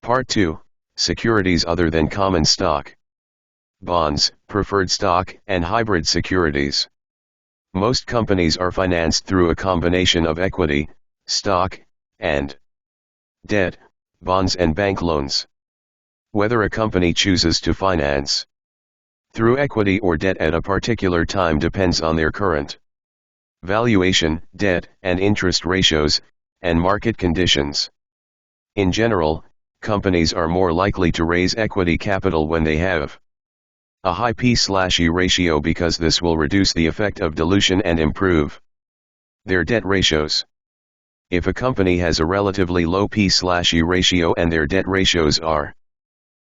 Part 2, Securities other than common stock. Bonds, preferred stock, and hybrid securities. Most companies are financed through a combination of equity, stock, and debt, bonds and bank loans. Whether a company chooses to finance through equity or debt at a particular time depends on their current valuation, debt and interest ratios, and market conditions. In general, companies are more likely to raise equity capital when they have a high P/E ratio because this will reduce the effect of dilution and improve their debt ratios. If a company has a relatively low P/E ratio and their debt ratios are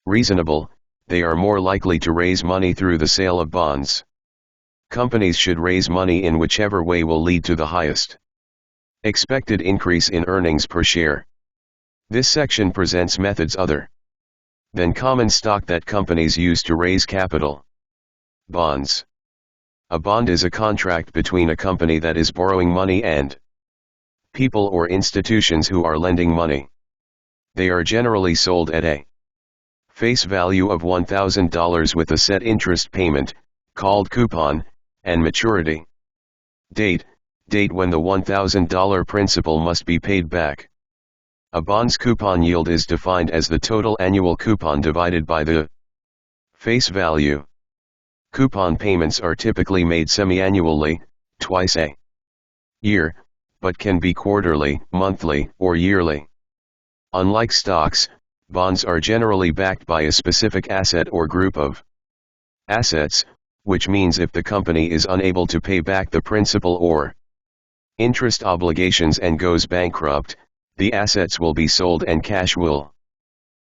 reasonable, they are more likely to raise money through the sale of bonds. Companies should raise money in whichever way will lead to the highest expected increase in earnings per share. This section presents methods other than common stock that companies use to raise capital. Bonds. A bond is a contract between a company that is borrowing money and people or institutions who are lending money. They are generally sold at a face value of $1,000 with a set interest payment, called coupon, and maturity date when the $1,000 principal must be paid back. A bond's coupon yield is defined as the total annual coupon divided by the face value. Coupon payments are typically made semi-annually, twice a year, but can be quarterly, monthly, or yearly. Unlike stocks, bonds are generally backed by a specific asset or group of assets, which means if the company is unable to pay back the principal or interest obligations and goes bankrupt, the assets will be sold and cash will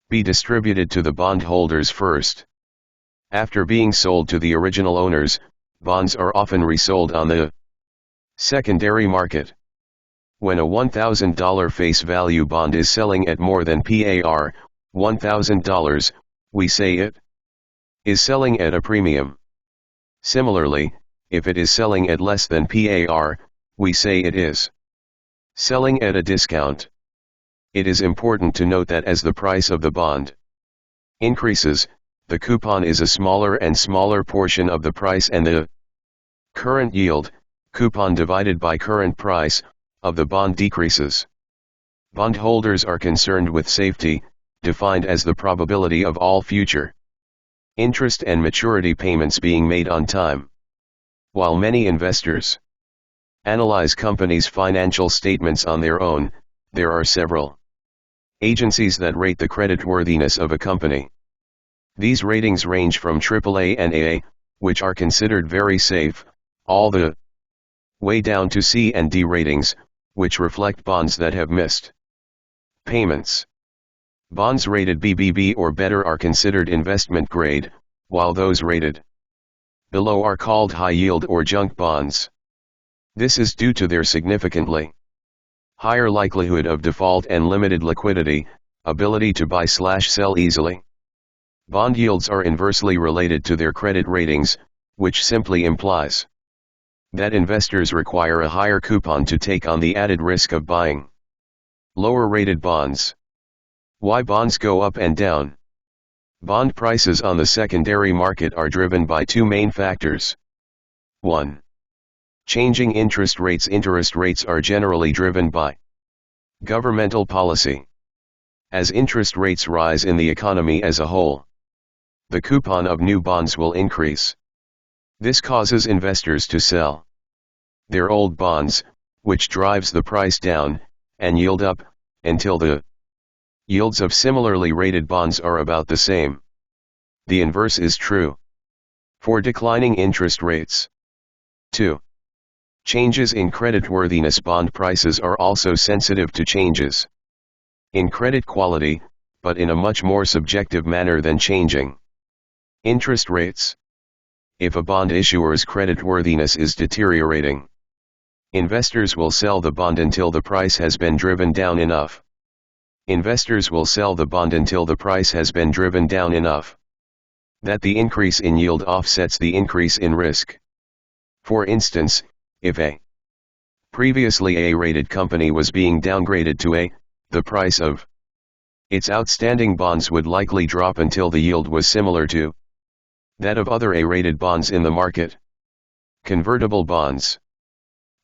be distributed to the bondholders first. After being sold to the original owners, bonds are often resold on the secondary market. When a $1,000 face value bond is selling at more than par $1,000, we say it is selling at a premium. Similarly, if it is selling at less than par, we say it is selling at a discount. It is important to note that as the price of the bond increases, the coupon is a smaller and smaller portion of the price and the current yield, coupon divided by current price, of the bond decreases. Bondholders are concerned with safety, defined as the probability of all future interest and maturity payments being made on time. While many investors analyze companies' financial statements on their own, there are several agencies that rate the creditworthiness of a company. These ratings range from AAA and AA, which are considered very safe, all the way down to C and D ratings, which reflect bonds that have missed payments. Bonds rated BBB or better are considered investment grade, while those rated below are called high yield or junk bonds. This is due to their significantly higher likelihood of default and limited liquidity, ability to buy/sell easily. Bond yields are inversely related to their credit ratings, which simply implies that investors require a higher coupon to take on the added risk of buying lower-rated bonds. Why bonds go up and down? Bond prices on the secondary market are driven by two main factors. 1. Changing interest rates. Interest rates are generally driven by governmental policy. As interest rates rise in the economy as a whole, the coupon of new bonds will increase. This causes investors to sell their old bonds, which drives the price down, and yield up, until the yields of similarly rated bonds are about the same. The inverse is true for declining interest rates. 2. Changes in creditworthiness. Bond prices are also sensitive to changes in credit quality, but in a much more subjective manner than changing interest rates. If a bond issuer's creditworthiness is deteriorating, investors will sell the bond until the price has been driven down enough. Investors will sell the bond until the price has been driven down enough that the increase in yield offsets the increase in risk. For instance, if a previously A-rated company was being downgraded to A, the price of its outstanding bonds would likely drop until the yield was similar to that of other A-rated bonds in the market. Convertible bonds.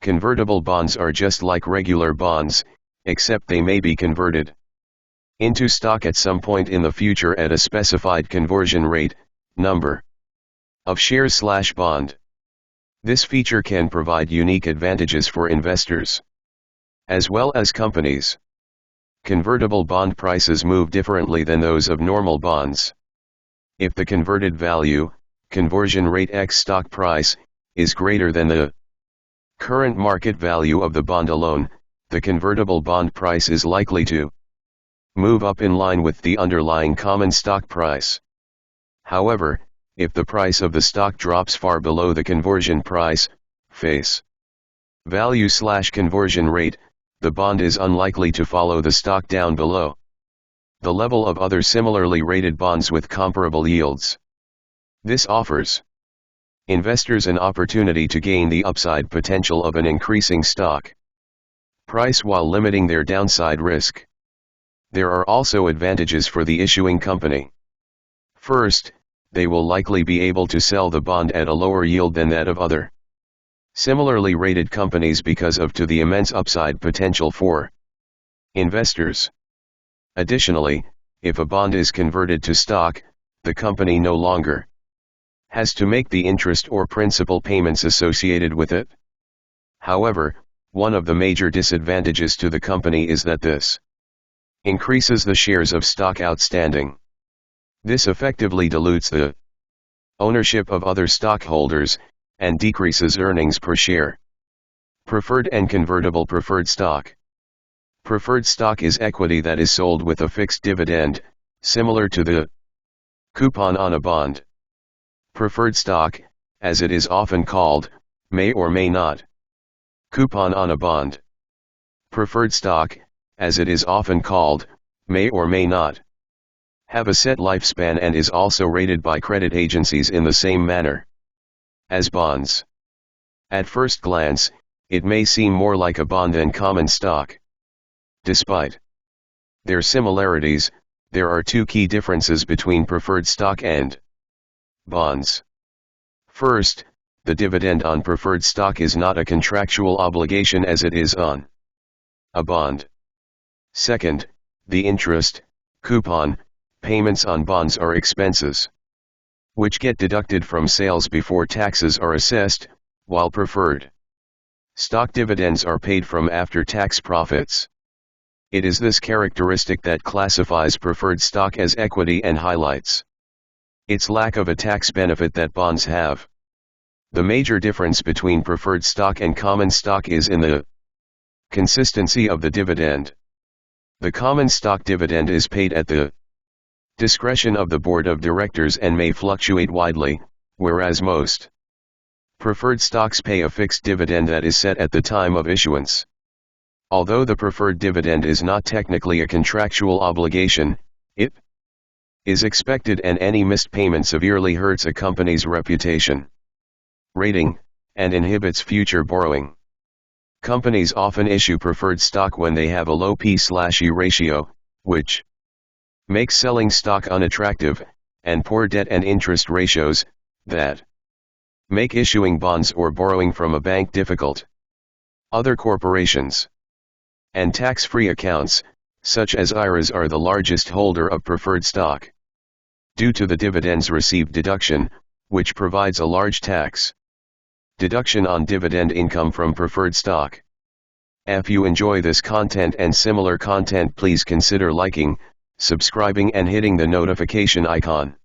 Convertible bonds are just like regular bonds, except they may be converted into stock at some point in the future at a specified conversion rate, number of shares/bond. This feature can provide unique advantages for investors, as well as companies. Convertible bond prices move differently than those of normal bonds. If the converted value, conversion rate x stock price, is greater than the current market value of the bond alone, the convertible bond price is likely to move up in line with the underlying common stock price. However, if the price of the stock drops far below the conversion price, face value/conversion rate, the bond is unlikely to follow the stock down below the level of other similarly rated bonds with comparable yields. This offers investors an opportunity to gain the upside potential of an increasing stock price while limiting their downside risk. There are also advantages for the issuing company. First, they will likely be able to sell the bond at a lower yield than that of other similarly rated companies because of the immense upside potential for investors. Additionally, if a bond is converted to stock, the company no longer has to make the interest or principal payments associated with it. However, one of the major disadvantages to the company is that this increases the shares of stock outstanding. This effectively dilutes the ownership of other stockholders, and decreases earnings per share. Preferred and convertible preferred stock. Preferred stock is equity that is sold with a fixed dividend, similar to the coupon on a bond. Preferred stock, as it is often called, may or may not coupon on a bond. Preferred stock, as it is often called, may or may not have a set lifespan and is also rated by credit agencies in the same manner as bonds. At first glance, it may seem more like a bond than common stock. Despite their similarities, there are two key differences between preferred stock and bonds. First, the dividend on preferred stock is not a contractual obligation as it is on a bond. Second, the interest, coupon, payments on bonds are expenses which get deducted from sales before taxes are assessed, while preferred stock dividends are paid from after-tax profits. It is this characteristic that classifies preferred stock as equity and highlights its lack of a tax benefit that bonds have. The major difference between preferred stock and common stock is in the consistency of the dividend. The common stock dividend is paid at the discretion of the board of directors and may fluctuate widely, whereas most preferred stocks pay a fixed dividend that is set at the time of issuance. Although the preferred dividend is not technically a contractual obligation, it is expected, and any missed payment severely hurts a company's reputation, rating, and inhibits future borrowing. Companies often issue preferred stock when they have a low P/E ratio, which makes selling stock unattractive, and poor debt and interest ratios, that make issuing bonds or borrowing from a bank difficult. Other corporations and tax-free accounts, such as IRAs, are the largest holder of preferred stock, due to the dividends received deduction, which provides a large tax deduction on dividend income from preferred stock. If you enjoy this content and similar content, please consider liking, subscribing and hitting the notification icon.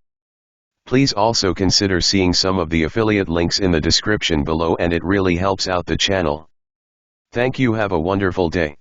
Please also consider seeing some of the affiliate links in the description below, and it really helps out the channel. Thank you. Have a wonderful day.